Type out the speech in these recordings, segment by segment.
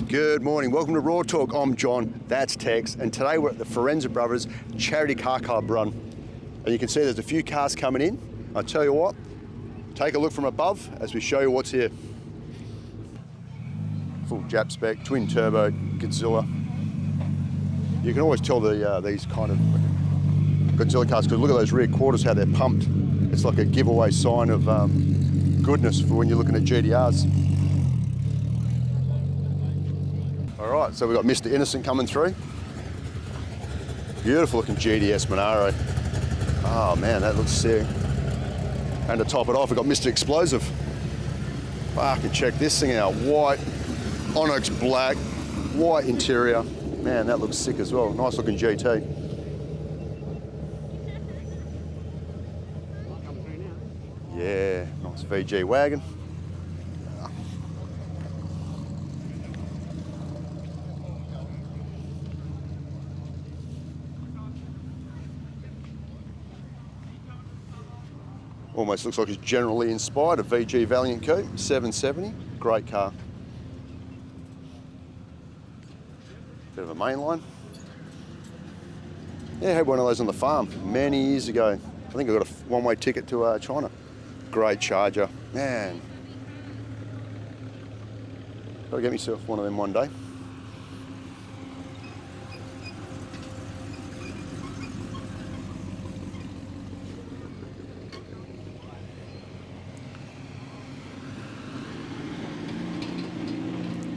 Good morning, welcome to Raw Talk. I'm John, that's Tex, and today we're at the FIORENZA Brothers Charity Car Club run. And you can see there's a few cars coming in. I'll tell you what, take a look from above as we show you what's here. Full Jap spec, twin turbo, Godzilla. You can always tell these kind of Godzilla cars, because look at those rear quarters, how they're pumped. It's like a giveaway sign of goodness for when you're looking at GTRs. All right, so we've got Mr. Innocent coming through. Beautiful looking GTS Monaro. Oh man, that looks sick. And to top it off, we've got Mr. Explosive. Fucking check this thing out. White, onyx black, white interior. Man, that looks sick as well. Nice looking GT. Yeah, nice VG wagon. Almost looks like it's generally inspired. A VF Valiant coupe, 770, great car. Bit of a mainline. Yeah, I had one of those on the farm many years ago. I think I got a one-way ticket to China. Great Charger, man. Gotta get myself one of them one day.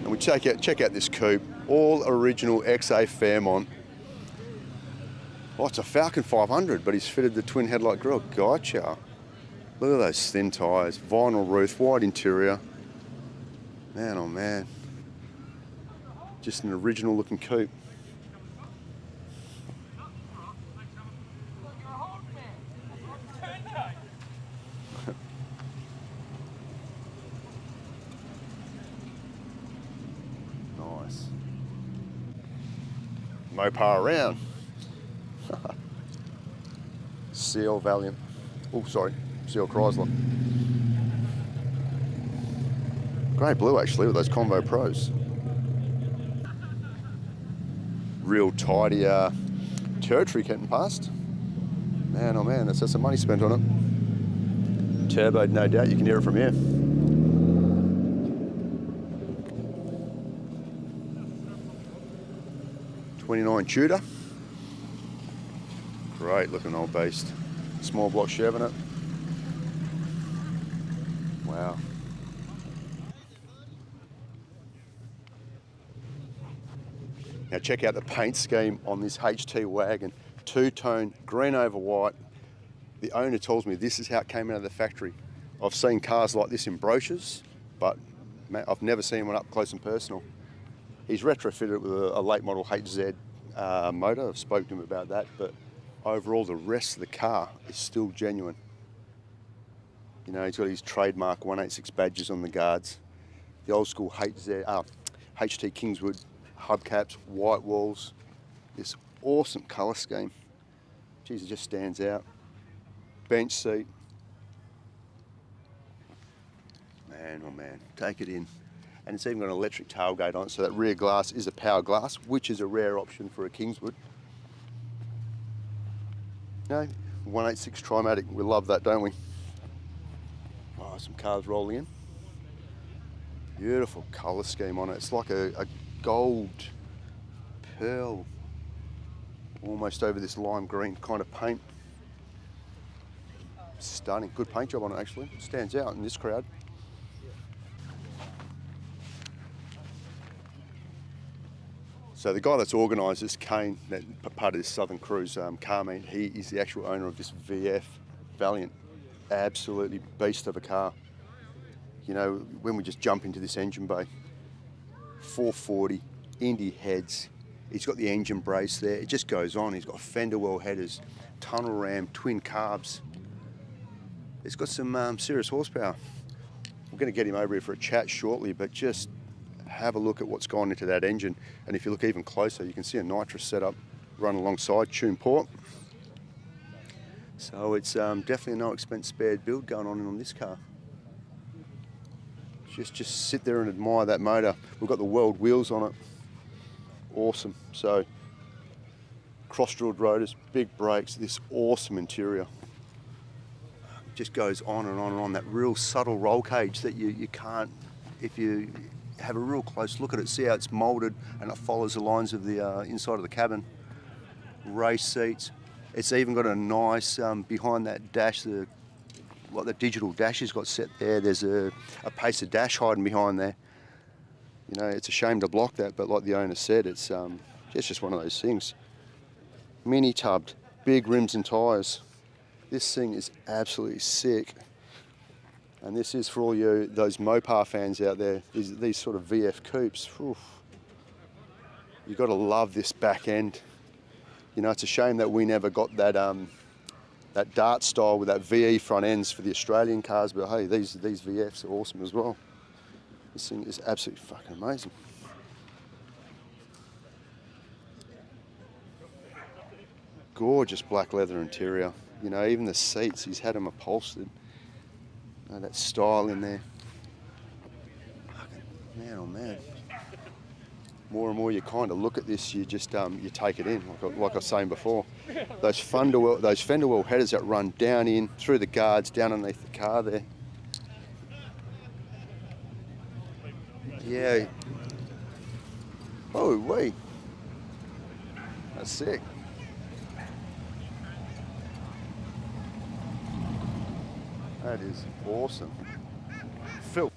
And we check out this coupe, all original XA Fairmont. Oh, it's a Falcon 500, but he's fitted the twin headlight grille. Gotcha. Look at those thin tyres, vinyl roof, white interior. Man, oh man. Just an original looking coupe. Nice. Mopar around. CL Valiant. Oh, sorry. CL Chrysler. Great blue actually with those Convo Pros. Real tidy territory getting past. Man, oh man, that's some money spent on it. Turbo, no doubt, you can hear it from here. '29 Tudor. Great looking old beast. Small block Chev in it. Wow. Now check out the paint scheme on this HT wagon. Two-tone, green over white. The owner tells me this is how it came out of the factory. I've seen cars like this in brochures, but I've never seen one up close and personal. He's retrofitted it with a late model HZ motor. I've spoken to him about that, but overall the rest of the car is still genuine. You know, he's got his trademark 186 badges on the guards. The old school HT Kingswood hubcaps, white walls. This awesome colour scheme. Geez, it just stands out. Bench seat. Man, oh man, take it in. And it's even got an electric tailgate on it, so that rear glass is a power glass, which is a rare option for a Kingswood. You know, 186 Trimatic, we love that, don't we? Oh, some cars rolling in. Beautiful colour scheme on it. It's like a gold pearl, almost over this lime green kind of paint. Stunning, good paint job on it actually. Stands out in this crowd. So the guy that's organised this, Kane, that part of this Southern Cruise car meet, he is the actual owner of this VF Valiant. Absolutely beast of a car. You know, when we just jump into this engine bay, 440, Indy heads, he's got the engine brace there, it just goes on. He's got fender well headers, tunnel ram, twin carbs. It's got some serious horsepower. We're going to get him over here for a chat shortly, but just have a look at what's gone into that engine. And if you look even closer, you can see a nitrous setup run alongside tune port. So it's definitely a no expense spared build going on this car. Just sit there and admire that motor. We've got the world wheels on it. Awesome. So cross-drilled rotors, big brakes, this awesome interior. Just goes on and on and on. That real subtle roll cage that you can't, if you have a real close look at it, see how it's moulded and it follows the lines of the inside of the cabin. Race seats. It's even got a nice, behind that dash, like the digital dash has got set there, there's a pacer dash hiding behind there. You know, it's a shame to block that, but like the owner said, it's just one of those things. Mini tubbed, big rims and tyres. This thing is absolutely sick. And this is for all you, those Mopar fans out there, these sort of VF coupes. Oof. You've got to love this back end. You know, it's a shame that we never got that that Dart style with that VE front ends for the Australian cars, but hey, these VFs are awesome as well. This thing is absolutely fucking amazing. Gorgeous black leather interior. You know, even the seats, he's had them upholstered. You know, that style in there. Fucking man, oh man. More and more you kind of look at this, you just you take it in, like I was saying before. Those fender well headers that run down in, through the guards, down underneath the car there. Yeah. Oh, wait. That's sick. That is awesome. Phil.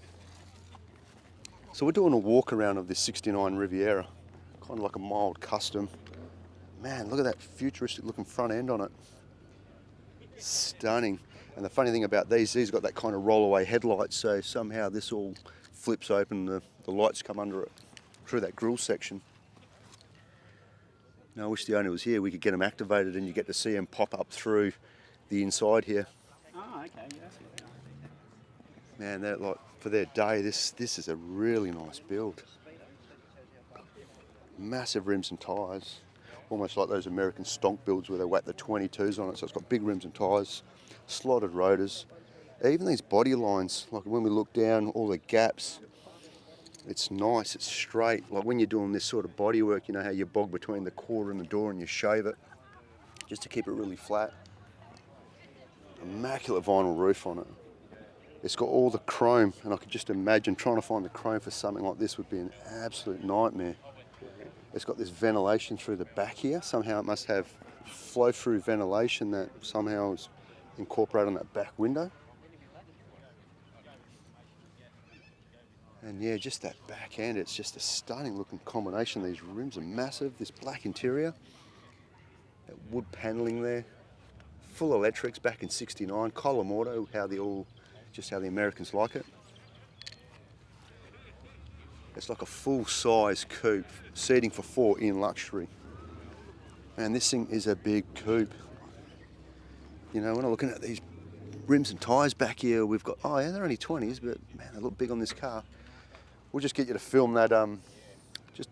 So we're doing a walk around of this 69 Riviera, kind of like a mild custom. Man, look at that futuristic looking front end on it. Stunning. And the funny thing about these got that kind of rollaway headlights, so somehow this all flips open, the lights come under it through that grille section. Now I wish the owner was here, we could get them activated and you get to see them pop up through the inside here. Oh, okay, yeah. Man, they're like, for their day, this is a really nice build. Massive rims and tyres, almost like those American stonk builds where they whack the 22s on it, so it's got big rims and tyres, slotted rotors. Even these body lines, like when we look down, all the gaps, it's nice, it's straight. Like when you're doing this sort of body work, you know how you bog between the quarter and the door and you shave it, just to keep it really flat. Immaculate vinyl roof on it. It's got all the chrome, and I could just imagine trying to find the chrome for something like this would be an absolute nightmare. It's got this ventilation through the back here. Somehow it must have flow-through ventilation that somehow is incorporated on that back window. And yeah, just that back end, it's just a stunning looking combination. These rims are massive, this black interior, that wood paneling there, full electrics back in '69, column auto, how the Americans like it. It's like a full-size coupe, seating for 4 in luxury. Man, this thing is a big coupe. You know, when I'm looking at these rims and tyres back here, we've got, oh yeah, they're only 20s, but man, they look big on this car. We'll just get you to film that, just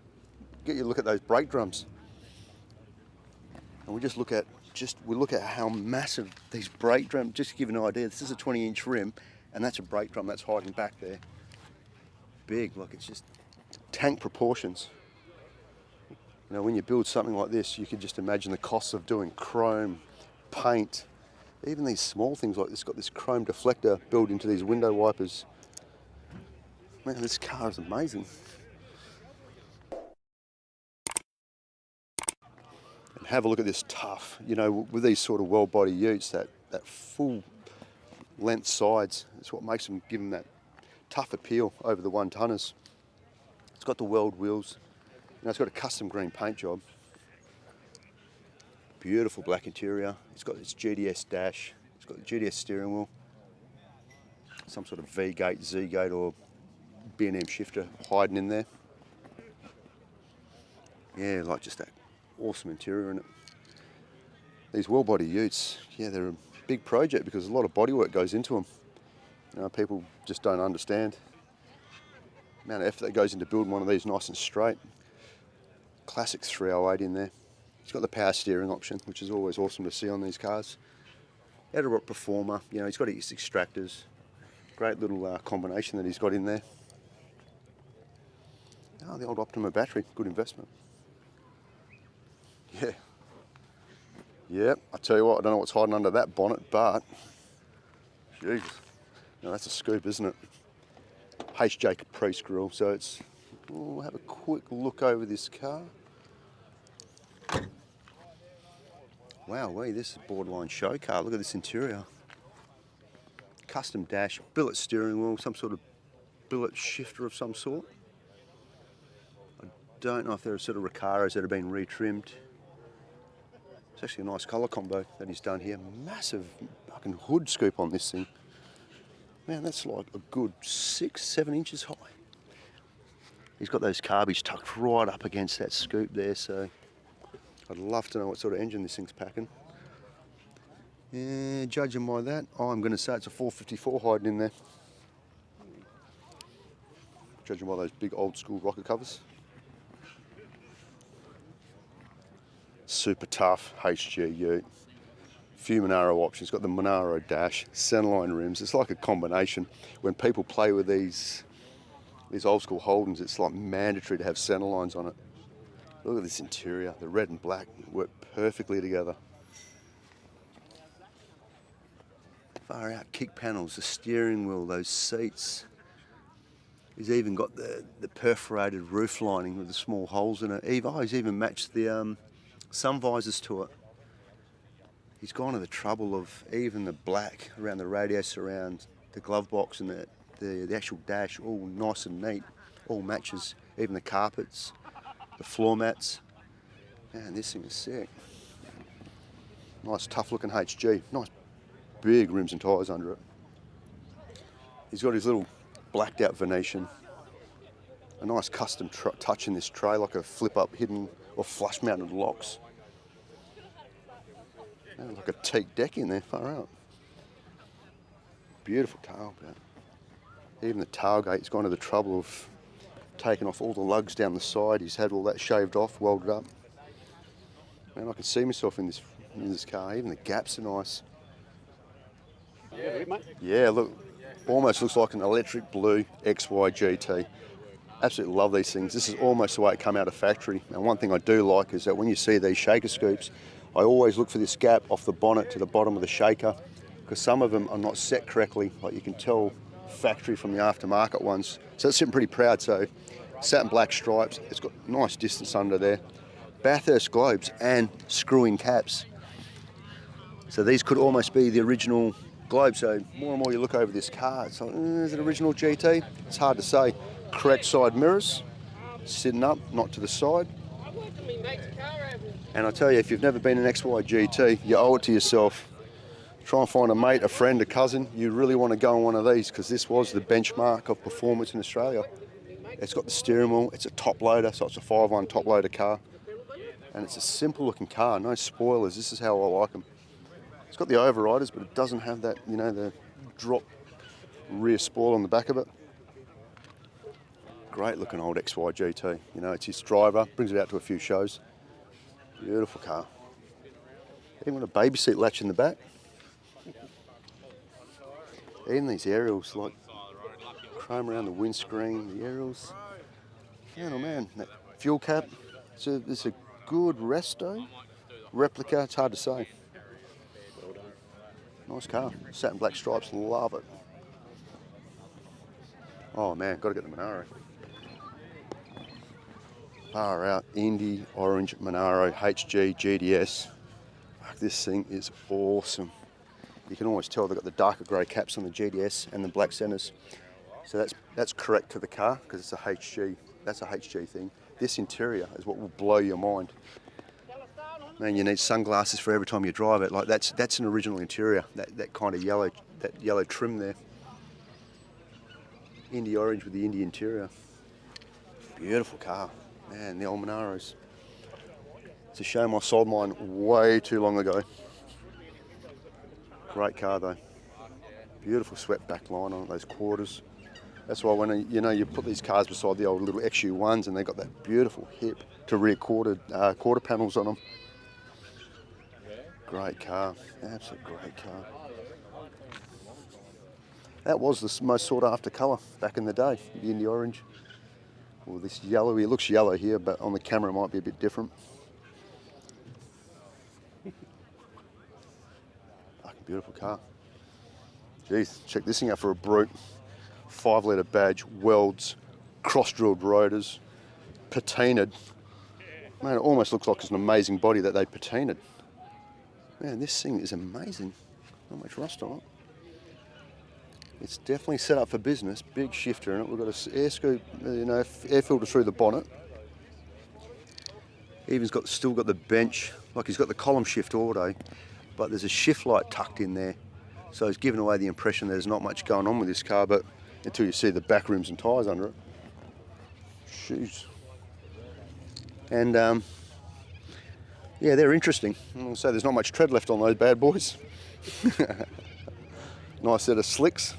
get you to look at those brake drums. And we look at how massive these brake drums, just to give you an idea, this is a 20-inch rim, and that's a brake drum that's hiding back there. Big, like it's just tank proportions. You know, when you build something like this, you can just imagine the costs of doing chrome, paint, even these small things like this, got this chrome deflector built into these window wipers. Man, this car is amazing. And have a look at this tough, you know, with these sort of well-body utes, that full length sides, it's what makes them, give them that tough appeal over the one-tonners. It's got the world wheels. You know, it's got a custom green paint job. Beautiful black interior. It's got its GDS dash. It's got the GDS steering wheel. Some sort of V-gate, Z-gate or B&M shifter hiding in there. Yeah, like just that awesome interior in it. These well-body utes, yeah, they're a big project because a lot of bodywork goes into them. You know, people just don't understand the amount of effort that goes into building one of these nice and straight. Classic 308 in there. He's got the power steering option, which is always awesome to see on these cars. Out-of-rock performer, you know, he's got his extractors. Great little combination that he's got in there. Oh, the old Optima battery, good investment. Yeah. Yep, I tell you what, I don't know what's hiding under that bonnet, but jeez, no, that's a scoop, isn't it? HJ Caprice grill, so it's, we'll have a quick look over this car. Wow, this is a borderline show car. Look at this interior. Custom dash, billet steering wheel, some sort of billet shifter of some sort. I don't know if there are sort of Recaros that have been retrimmed. It's actually a nice colour combo that he's done here. Massive fucking hood scoop on this thing. Man, that's like a good 6-7 inches high. He's got those carbies tucked right up against that scoop there, so I'd love to know what sort of engine this thing's packing. Yeah, judging by that, I'm going to say it's a 454 hiding in there. Judging by those big old school rocker covers. Super tough HG Ute. Few Monaro options. Got the Monaro dash, centerline rims. It's like a combination. When people play with these old school Holdens, it's like mandatory to have centerlines on it. Look at this interior. The red and black work perfectly together. Far out kick panels, the steering wheel, those seats. He's even got the perforated roof lining with the small holes in it. He's even matched the sun visors to it. He's gone to the trouble of even the black around the radio surround, the glove box and the actual dash, all nice and neat, all matches. Even the carpets, the floor mats. Man, this thing is sick. Nice tough looking HG. Nice big rims and tyres under it. He's got his little blacked out Venetian. A nice custom touch in this tray, like a flip up hidden or flush mounted locks. And like a teak deck in there, far out. Beautiful tailgate. Even the tailgate, he's gone to the trouble of taking off all the lugs down the side. He's had all that shaved off, welded up. Man, I can see myself in this car. Even the gaps are nice. Yeah, look, almost looks like an electric blue XY GT. Absolutely love these things. This is almost the way it come out of factory. And one thing I do like is that when you see these shaker scoops, I always look for this gap off the bonnet to the bottom of the shaker, because some of them are not set correctly. Like you can tell factory from the aftermarket ones. So it's sitting pretty proud. So satin black stripes. It's got nice distance under there. Bathurst globes and screw-in caps. So these could almost be the original globe. So more and more you look over this car, it's like, is it original GT? It's hard to say. Correct side mirrors, sitting up, not to the side. And I tell you, if you've never been an XY GT, you owe it to yourself. Try and find a mate, a friend, a cousin. You really want to go on one of these, because this was the benchmark of performance in Australia. It's got the steering wheel, it's a top loader, so it's a 5-1 top loader car. And it's a simple looking car, no spoilers. This is how I like them. It's got the overriders, but it doesn't have that, you know, the drop rear spoiler on the back of it. Great looking old XY GT. You know, it's his driver, brings it out to a few shows. Beautiful car. Even got a baby seat latch in the back. Even these aerials, like chrome around the windscreen, the aerials. Man, oh man, that fuel cap. It's a good Resto replica, it's hard to say. Nice car, satin black stripes, love it. Oh man, gotta get the Monaro. Far out, Indy Orange Monaro HG GDS. Fuck, this thing is awesome. You can always tell they've got the darker grey caps on the GDS and the black centres. So that's correct to the car, because it's a HG. That's a HG thing. This interior is what will blow your mind. Man, you need sunglasses for every time you drive it. Like that's an original interior. That kind of yellow, that yellow trim there. Indy orange with the Indy interior. Beautiful car. Man, the old Monaros. It's a shame I sold mine way too long ago. Great car though. Beautiful swept back line on it, those quarters. That's why when you put these cars beside the old little XU1s, and they got that beautiful hip to rear quarter panels on them. Great car, absolute great car. That was the most sought after colour back in the day, the Indy orange. Or this yellowy, it looks yellow here, but on the camera it might be a bit different. Fucking beautiful car. Jeez, check this thing out for a brute. 5-litre badge, welds, cross-drilled rotors, patinaed. Man, it almost looks like it's an amazing body that they patinaed. Man, this thing is amazing. Not much rust on it. It's definitely set up for business. Big shifter in it. We've got an air scoop, air filter through the bonnet. Still got the bench, like he's got the column shift auto, but there's a shift light tucked in there. So it's giving away the impression there's not much going on with this car, but until you see the back rims and tyres under it. Jeez. And yeah, they're interesting. I'll say there's not much tread left on those bad boys. Nice set of slicks.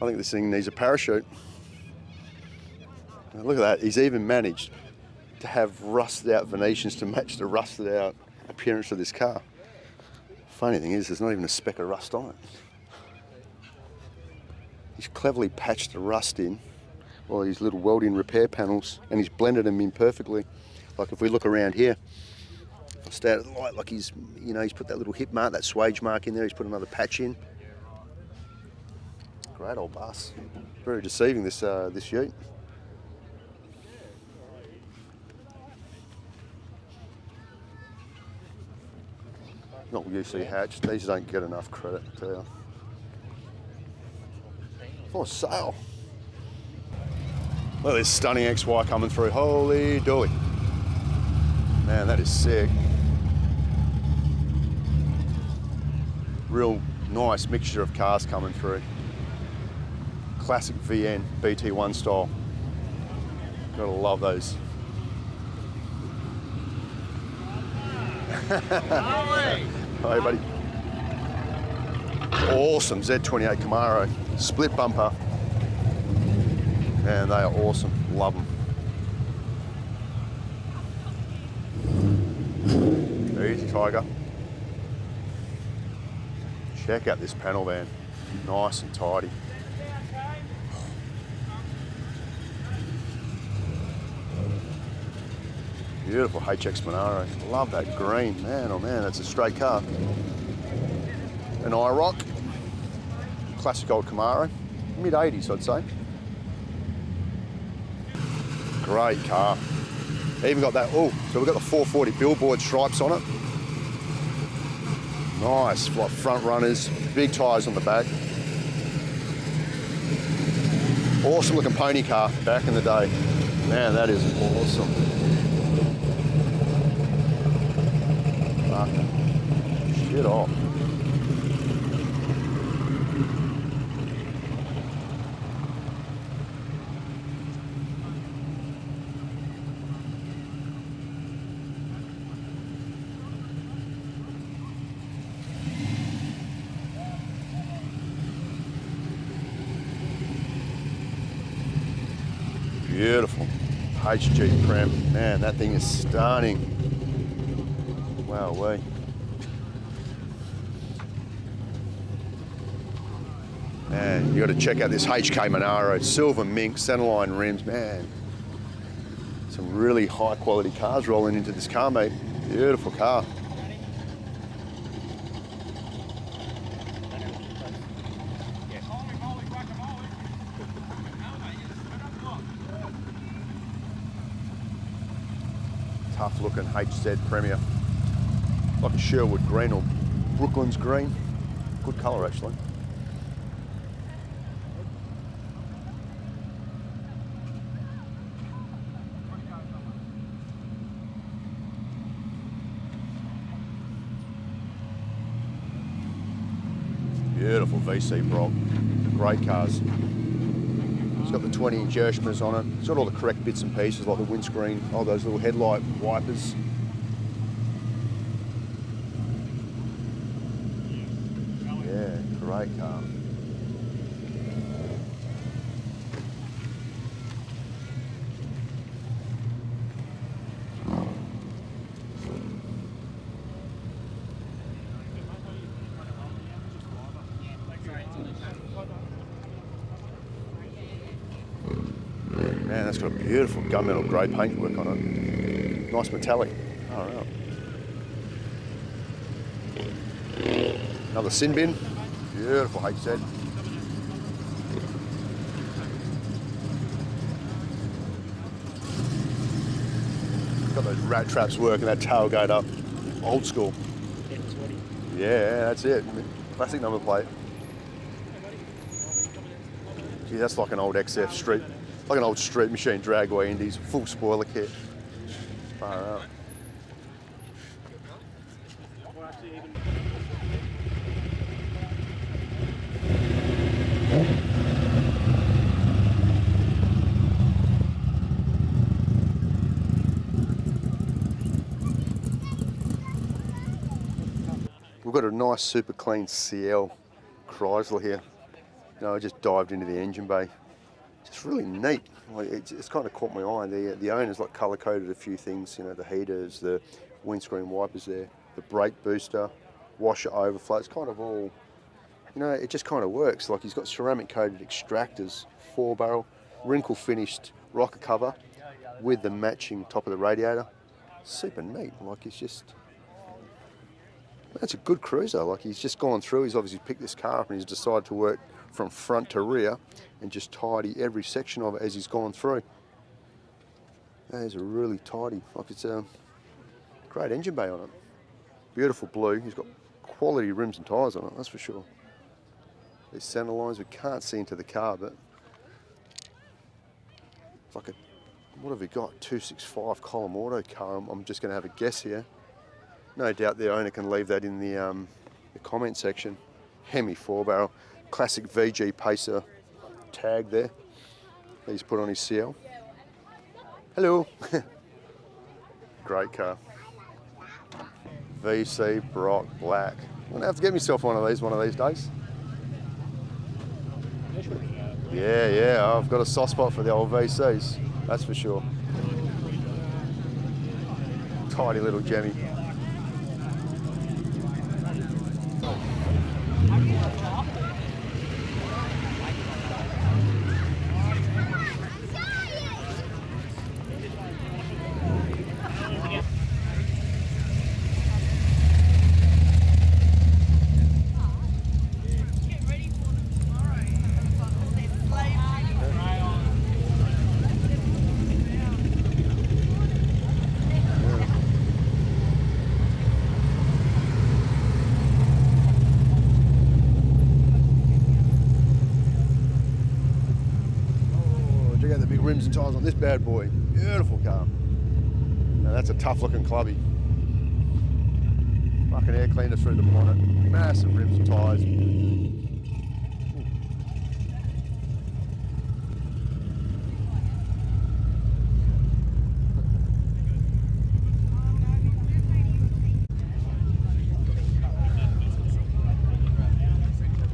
I think this thing needs a parachute. Now look at that, he's even managed to have rusted out Venetians to match the rusted out appearance of this car. Funny thing is, there's not even a speck of rust on it. He's cleverly patched the rust in, all these little weld-in repair panels, and he's blended them in perfectly. Like if we look around here, stay at the light, like he's put that little hip mark, that swage mark in there, he's put another patch in. Great old bus. Very deceiving, this Ute. Not UC hatched. These don't get enough credit, I tell you. For sale. Look at this stunning XY coming through. Holy dooly. Man, that is sick. Real nice mixture of cars coming through. Classic VN BT1 style. Gotta love those. Hi buddy. Awesome Z28 Camaro. Split bumper. Man, they are awesome. Love them. Easy Tiger. Check out this panel van. Nice and tidy. Beautiful HX Monaro. Love that green. Man, oh man, that's a straight car. An IROC. Classic old Camaro. Mid-80s, I'd say. Great car. Even got that, so we've got the 440 billboard stripes on it. Nice, like front runners, big tyres on the back. Awesome looking pony car back in the day. Man, that is awesome. Shit off. Beautiful. HG Prem. Man, that thing is stunning. Wow, way. Man, you got to check out this HK Monaro, silver mink, centerline rims, man. Some really high quality cars rolling into this car, mate. Beautiful car. Tough looking HZ Premier. Like a Sherwood green or Brooklands green. Good colour actually. Beautiful VC Brock. Great cars. It's got the 20-inch Ershmers on it. It's got all the correct bits and pieces like the windscreen, all those little headlight wipers. Yeah, great car. Man, that's got a beautiful gunmetal grey paintwork on it. Nice metallic. All right. Another sin bin. Beautiful HZ. Got those rat traps working, that tailgate up. Old school. Yeah, that's it. Classic number plate. Gee, that's like an old XF street, like an old street machine dragway Indies, full spoiler kit. Far out. We've got a nice, super clean CL Chrysler here. You know, I just dived into the engine bay. Just really neat. Like, it's kind of caught my eye. The owner's like colour coded a few things. You know, the heaters, the windscreen wipers there, the brake booster, washer overflow. It's kind of all, you know, it just kind of works. Like he's got ceramic coated extractors, 4-barrel, wrinkle finished rocker cover with the matching top of the radiator. Super neat. Like it's just. That's a good cruiser. Like he's just gone through, he's obviously picked this car up and he's decided to work from front to rear and just tidy every section of it as he's gone through. That is a really tidy, like it's a great engine bay on it. Beautiful blue. He's got quality rims and tyres on it, that's for sure. These centre lines, we can't see into the car, but it's like a, what have we got? 265 column auto car. I'm just going to have a guess here. No doubt the owner can leave that in the comment section. Hemi 4-barrel, classic VG Pacer tag there. He's put on his CL. Hello. Great car. VC Brock Black. I'm gonna have to get myself one of these days. Yeah, I've got a soft spot for the old VCs, that's for sure. Tidy little Jemmy. Rims and tyres on this bad boy. Beautiful car. Now that's a tough looking clubby. Fucking air cleaner through the bonnet. Massive rims and tyres.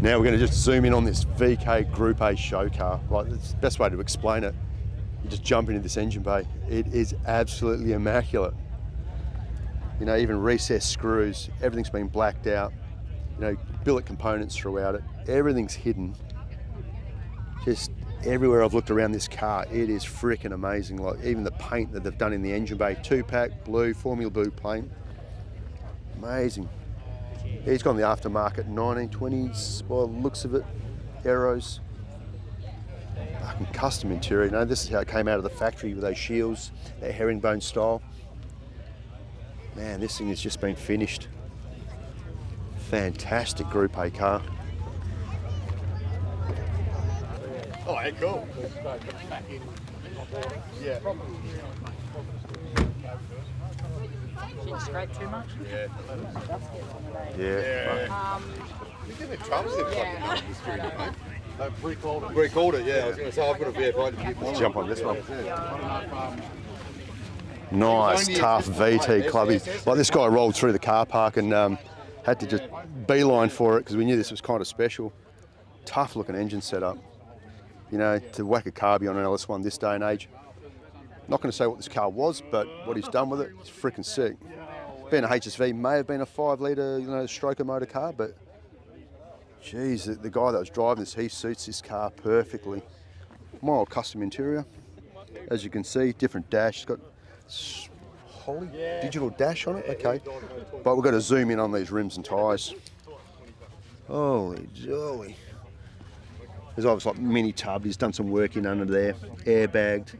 Now we're going to just zoom in on this VK Group A show car. Like, it's the best way to explain it. You just jump into this engine bay. It is absolutely immaculate. You know, even recessed screws, everything's been blacked out. You know, billet components throughout it. Everything's hidden. Just everywhere I've looked around this car, it is freaking amazing. Like even the paint that they've done in the engine bay, 2-pack, blue, Formula Blue paint. Amazing. He's got the aftermarket 1920s by the looks of it, Aeros. Fucking custom interior. You know, this is how it came out of the factory with those shields, that herringbone style. Man, this thing has just been finished. Fantastic Group A car. Oh, hey, cool. Yeah. Didn't scrape too much? Yeah. You give me troubles if Yeah. recalled it, yeah. I was going to say, I've got a VF Valiant. Let's jump on this one. Nice, tough VT clubby. Like this guy rolled through the car park and had to just beeline for it because we knew this was kind of special. Tough looking engine setup. You know, to whack a carby on an LS1 this day and age. Not going to say what this car was, but what he's done with it is freaking sick. Being a HSV, may have been a 5-litre, you know, stroker motor car, but geez, the guy that was driving this, he suits this car perfectly. Mild custom interior. As you can see, different dash. It's got Holly digital dash on it. Okay, but we've got to zoom in on these rims and tyres. Holy jolly! There's obviously like mini tub. He's done some work in under there. Airbagged.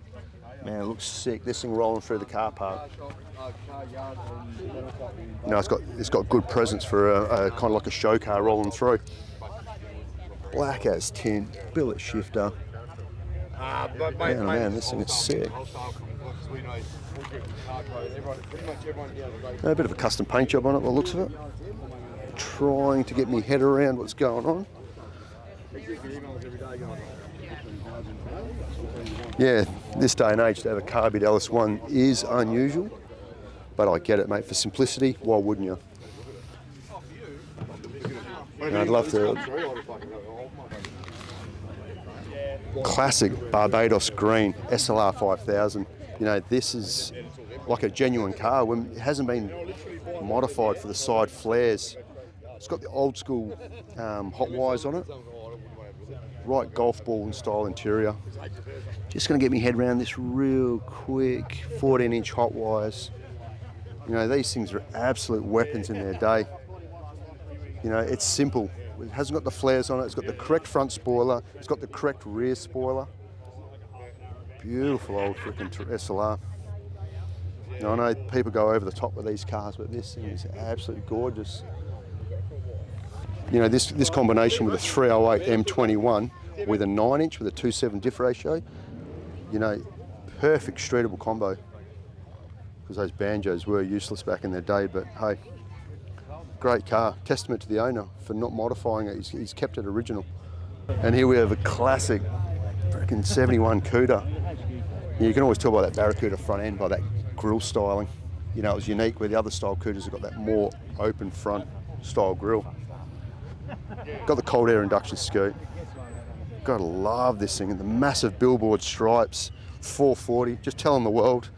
Man, it looks sick. This thing rolling through the car park. You know, it's got good presence for a kind of like a show car rolling through. Black as tin, billet shifter. Man, oh man, this thing is sick. A bit of a custom paint job on it, by the looks of it. Trying to get me head around what's going on. Yeah, this day and age to have a carbide LS1 is unusual, but I get it, mate. For simplicity, why wouldn't you? And I'd love to. Classic Barbados green SLR 5000. You know, this is like a genuine car. When it hasn't been modified for the side flares. It's got the old school hot wires on it. Right golf ball style interior. Just going to get me head around this real quick. 14-inch hot wires. You know, these things are absolute weapons in their day. You know, it's simple. It hasn't got the flares on it. It's got the correct front spoiler. It's got the correct rear spoiler. Beautiful old freaking SLR. Now, I know people go over the top with these cars, but this thing is absolutely gorgeous. You know, this combination with a 308 M21 with a 9-inch with a 2.7 diff ratio, you know, perfect streetable combo. Because those banjos were useless back in their day, but hey, great car. Testament to the owner for not modifying it. He's kept it original. And here we have a classic freaking 71 Cuda. You can always tell by that Barracuda front end, by that grille styling. You know, it was unique where the other style Cudas have got that more open front style grille. Got the cold air induction scoop. Gotta love this thing, and the massive billboard stripes, 440, just telling the world.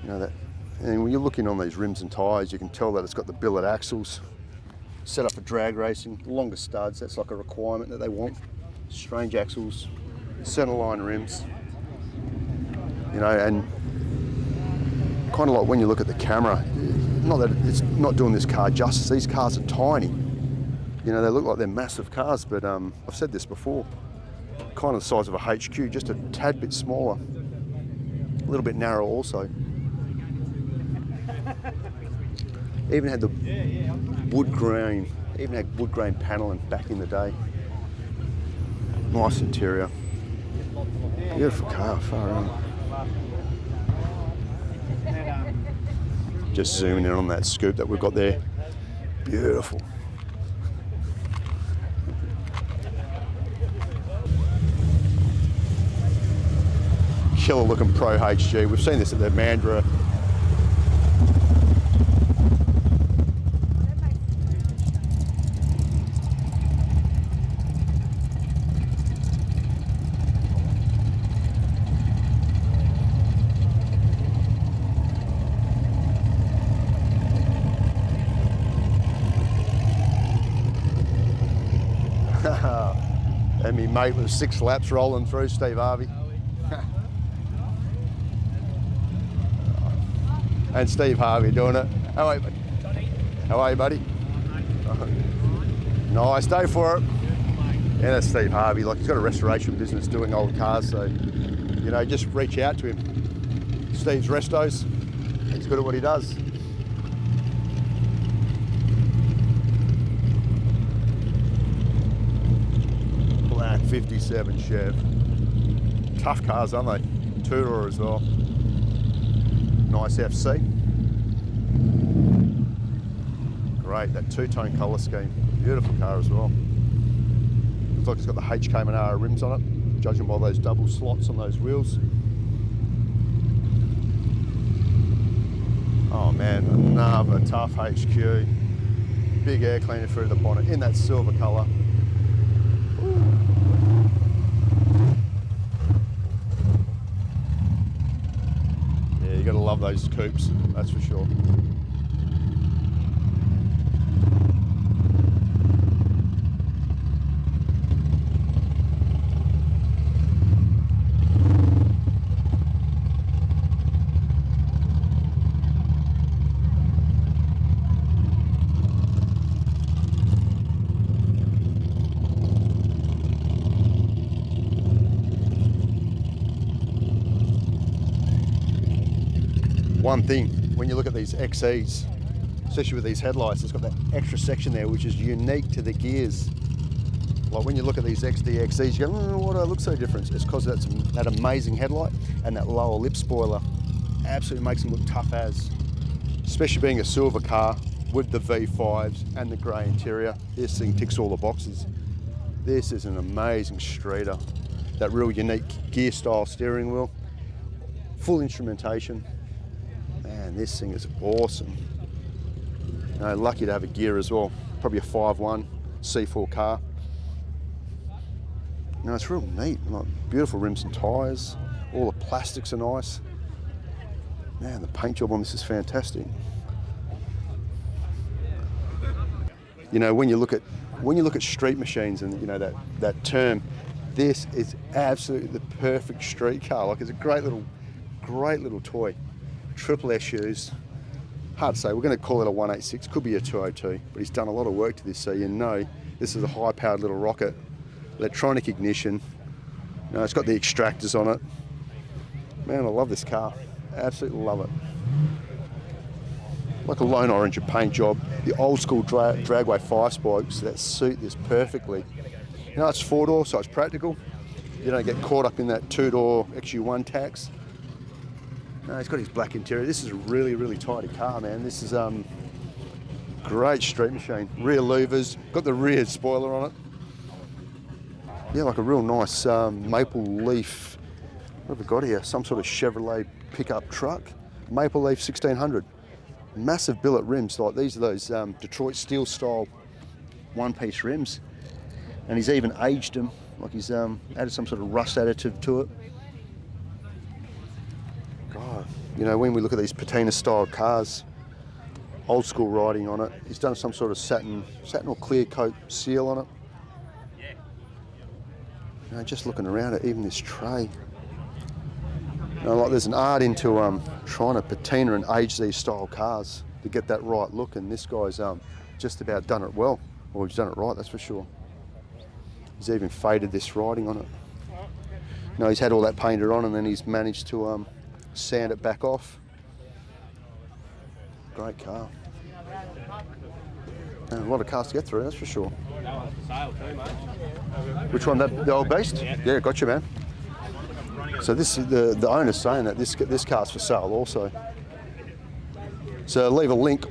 You know that, and when you're looking on these rims and tyres, you can tell that it's got the billet axles, set up for drag racing, longer studs, that's like a requirement that they want. Strange axles, centerline rims. You know, and kind of like when you look at the camera, not that it's not doing this car justice, these cars are tiny. You know, they look like they're massive cars, but I've said this before, kind of the size of a HQ, just a tad bit smaller, a little bit narrow also. Even had the wood grain, even had wood grain paneling back in the day. Nice interior. Beautiful car, far out. Just zooming in on that scoop that we've got there. Beautiful. Killer looking Pro HG. We've seen this at the Mandurah. And me mate with 6 laps rolling through, Steve Harvey. And Steve Harvey doing it. How are you, buddy? How are you, buddy? Nice day for it. Yeah, that's Steve Harvey. Like, he's got a restoration business doing old cars, so, you know, just reach out to him. Steve's Restos. He's good at what he does. Black 57 Chev. Tough cars, aren't they? Two-door as well. Nice FC. Great, that two-tone colour scheme. Beautiful car as well. Looks like it's got the HK Monaro rims on it, judging by those double slots on those wheels. Oh man, another tough HQ. Big air cleaner through the bonnet in that silver colour. You gotta love those coupes, that's for sure. One thing, when you look at these XEs, especially with these headlights, it's got that extra section there which is unique to the gears. Like when you look at these XD XEs, you go, why do they look so different? It's because that's that amazing headlight and that lower lip spoiler absolutely makes them look tough as. Especially being a silver car with the V5s and the grey interior, this thing ticks all the boxes. This is an amazing streeter. That real unique gear style steering wheel, full instrumentation. Man, this thing is awesome. Lucky to have a gear as well. Probably a 5.1 C4 car. It's real neat. Like, beautiful rims and tyres. All the plastics are nice. Man, the paint job on this is fantastic. When you look at street machines and that term, this is absolutely the perfect street car. Like, it's a great little toy. Triple SUs. Hard to say. We're going to call it a 186. Could be a 202, but he's done a lot of work to this, so this is a high-powered little rocket. Electronic ignition. It's got the extractors on it. Man, I love this car. Absolutely love it. Like a lone orange paint job. The old school dragway 5-spokes that suit this perfectly. It's 4-door, so it's practical. You don't get caught up in that 2-door XU1 tax. He's got his black interior. This is a really, really tidy car, man. This is great street machine. Rear louvers, got the rear spoiler on it. Yeah, like a real nice maple leaf. What have we got here? Some sort of Chevrolet pickup truck. Maple leaf 1600. Massive billet rims. Like these are those Detroit steel style one-piece rims. And he's even aged them. Like he's added some sort of rust additive to it. God, when we look at these Patina style cars, old school riding on it, he's done some sort of satin or clear coat seal on it. Just looking around at even this tray. Like there's an art into trying to patina and age these style cars to get that right look, and this guy's just about done it well, or he's done it right, that's for sure. He's even faded this writing on it. He's had all that painted on and then he's managed to sand it back off. Great car. And a lot of cars to get through, that's for sure. Which one? The old beast? Yeah, gotcha, man. So this is the owner's saying that this car's for sale also. So leave a link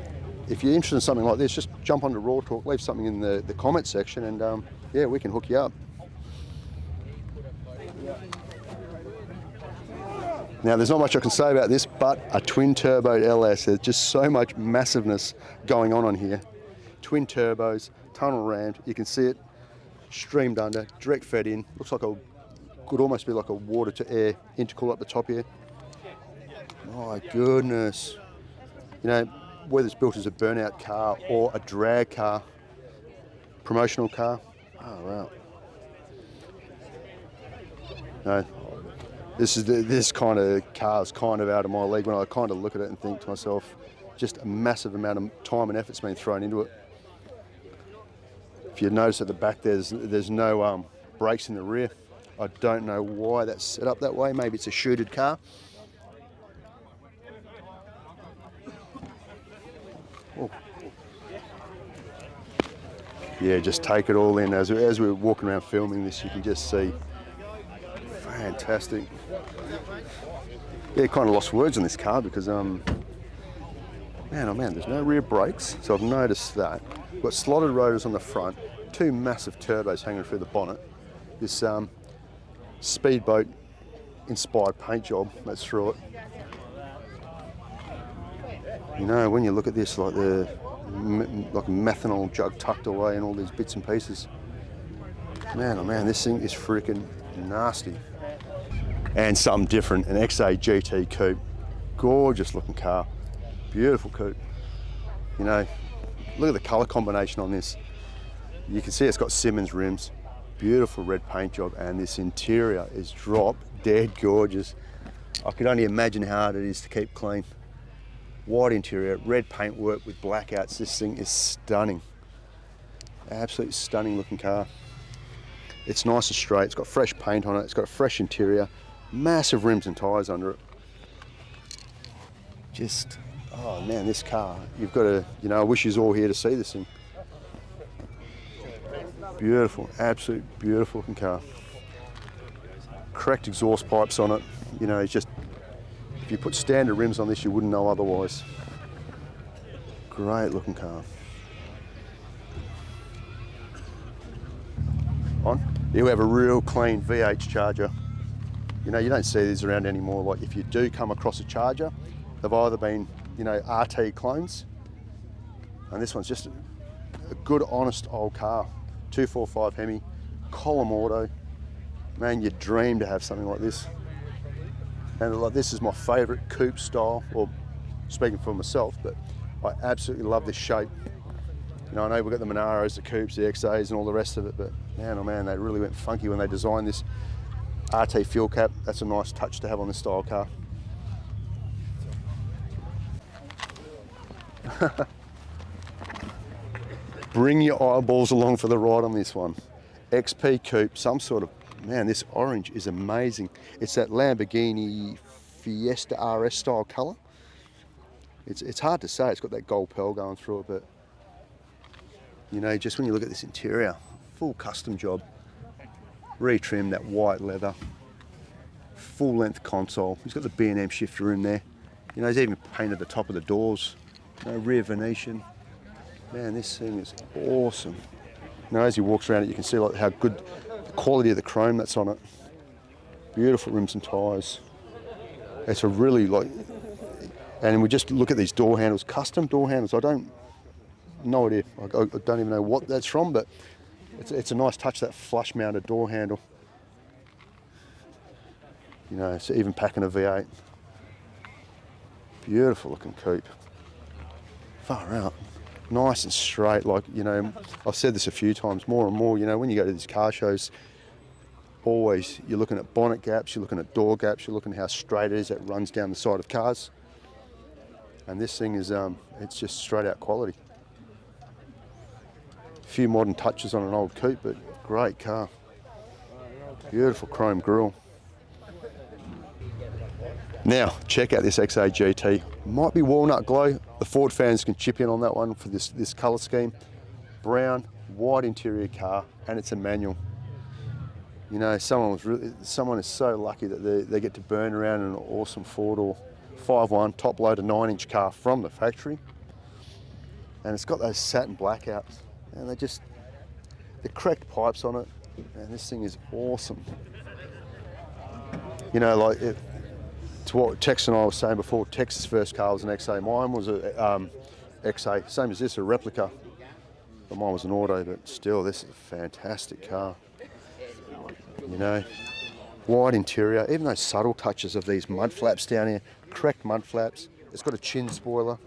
if you're interested in something like this. Just jump onto Raw Talk, leave something in the comment section, and yeah, we can hook you up. Now, there's not much I can say about this, but a twin turbo LS. There's just so much massiveness going on here. Twin turbos, tunnel rammed. You can see it streamed under, direct fed in. Looks like could almost be like a water to air intercooler at the top here. My goodness. Whether it's built as a burnout car or a drag car, promotional car. Oh, wow. This kind of car's kind of out of my league when I kind of look at it and think to myself, just a massive amount of time and effort's been thrown into it. If you notice at the back, there's no brakes in the rear. I don't know why that's set up that way. Maybe it's a shooted car. Oh. Yeah, just take it all in. As we're walking around filming this, you can just see. Fantastic. Yeah, kind of lost words on this car because, man, oh man, there's no rear brakes. So I've noticed that. We've got slotted rotors on the front, two massive turbos hanging through the bonnet. This speedboat inspired paint job that's through it. When you look at this, like a methanol jug tucked away and all these bits and pieces. Man, oh man, this thing is freaking nasty. And something different, an XY GT coupe. Gorgeous looking car, beautiful coupe. Look at the colour combination on this. You can see it's got Simmons rims, beautiful red paint job, and this interior is drop dead gorgeous. I could only imagine how hard it is to keep clean. White interior, red paint work with blackouts. This thing is stunning. Absolutely stunning looking car. It's nice and straight, it's got fresh paint on it, it's got a fresh interior, massive rims and tyres under it. Just, oh man, this car, you've got to, you know, I wish you was all here to see this thing. Beautiful, absolute beautiful looking car. Correct exhaust pipes on it. You know, it's just, if you put standard rims on this, you wouldn't know otherwise. Great looking car. On. You have a real clean V8 charger. You know, you don't see these around anymore. Like if you do come across a charger, they've either been, you know, RT clones, and this one's just a good, honest old car. 245 Hemi, column auto. Man, you'd dream to have something like this. And like this is my favourite coupe style, or speaking for myself, but I absolutely love this shape. You know, I know we've got the Monaros, the coupes, the XAs and all the rest of it, but man, oh man, they really went funky when they designed this RT fuel cap. That's a nice touch to have on this style car. Bring your eyeballs along for the ride on this one. XP coupe, some sort of, man, this orange is amazing. It's that Lamborghini Fiesta RS style colour. It's hard to say, it's got that gold pearl going through it, but you know, just when you look at this interior, full custom job. Retrimmed, that white leather, full length console. He's got the B&M shifter in there. You know, he's even painted the top of the doors. You know, rear Venetian. Man, this thing is awesome. You know, as he walks around it, you can see like how good the quality of the chrome that's on it. Beautiful rims and tyres. It's a really like, and we just look at these door handles, custom door handles. No idea. I don't even know what that's from, but it's a nice touch, that flush mounted door handle. You know, it's even packing a V8. Beautiful looking coupe. Far out. Nice and straight, like, you know, I've said this a few times, more and more, you know, when you go to these car shows, always you're looking at bonnet gaps, you're looking at door gaps, you're looking at how straight it is, that runs down the side of cars. And this thing is, it's just straight out quality. A few modern touches on an old coupe, but great car. Beautiful chrome grille. Now, check out this XY GT. Might be walnut glow. The Ford fans can chip in on that one for this colour scheme. Brown, wide interior car, and it's a manual. You know, someone is so lucky that they get to burn around in an awesome four-door 5.1 top loader 9-inch car from the factory. And it's got those satin blackouts, and the correct pipes on it. And this thing is awesome. You know, like to what Tex and I were saying before, Tex's first car was an XA. Mine was a XA, same as this, a replica. But mine was an auto, but still, this is a fantastic car. You know, wide interior, even those subtle touches of these mud flaps down here, correct mud flaps. It's got a chin spoiler.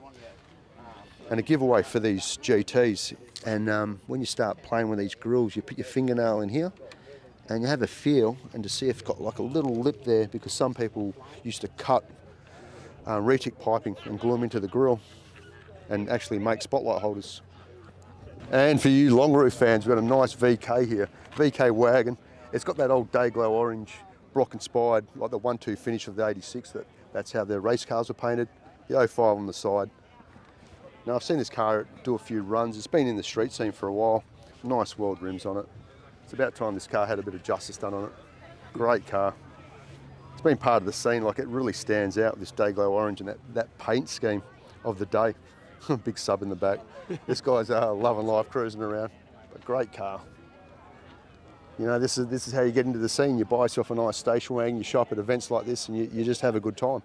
And a giveaway for these GTs, and when you start playing with these grills, you put your fingernail in here and you have a feel, and to see if it's got like a little lip there, because some people used to cut retic piping and glue them into the grill and actually make spotlight holders. And for you long roof fans, we've got a nice VK here, VK wagon. It's got that old day glow orange, Brock inspired, like the 1-2 finish of the 86, that's how their race cars were painted, the 05 on the side. Now I've seen this car do a few runs, it's been in the street scene for a while, nice world rims on it. It's about time this car had a bit of justice done on it. Great car. It's been part of the scene, like it really stands out, this day glow orange and that paint scheme of the day. Big sub in the back. This guy's loving life cruising around, but great car. You know, this is how you get into the scene. You buy yourself a nice station wagon, you shop at events like this, and you just have a good time.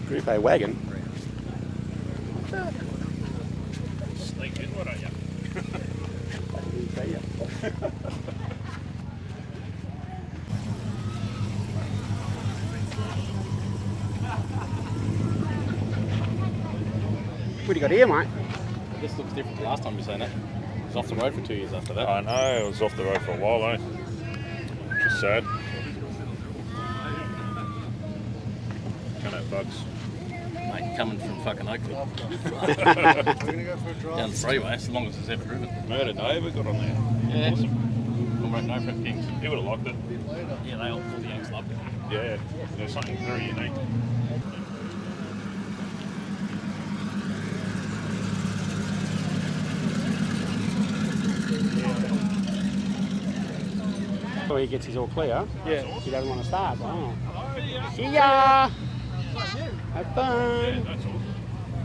Group A wagon. Sneak in, what are you? What do you got here, mate? This looks different to last time you've seen it. It was off the road for 2 years after that. I know, it was off the road for a while, eh? Which is sad. Turnout bugs. Mate, coming from fucking Oakville. We're gonna go for a drive. Down the freeway, as long as it's ever driven. Murder Dave, got on there. Yeah. Awesome. Talking about no prep kings. He would have liked it. Yeah, all the Yanks loved it. Yeah, there's something very unique. So he gets his all clear. Yeah. He doesn't want to start. Oh. See ya! Have fun! That's awesome.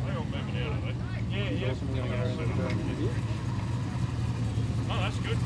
They all moving out, are they? Yeah. Oh, that's good.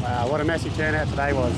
Wow, what a messy turnout today was.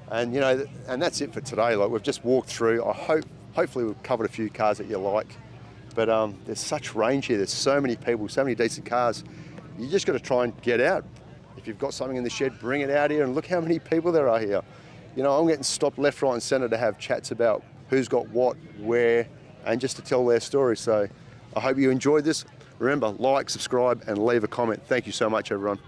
And you know, and that's it for today. Like, we've just walked through. Hopefully we've covered a few cars that you like. But there's such range here. There's so many people, so many decent cars. You just got to try and get out. If you've got something in the shed, bring it out here, and look how many people there are here. You know, I'm getting stopped left, right and centre to have chats about who's got what, where, and just to tell their story. So I hope you enjoyed this. Remember, like, subscribe and leave a comment. Thank you so much, everyone.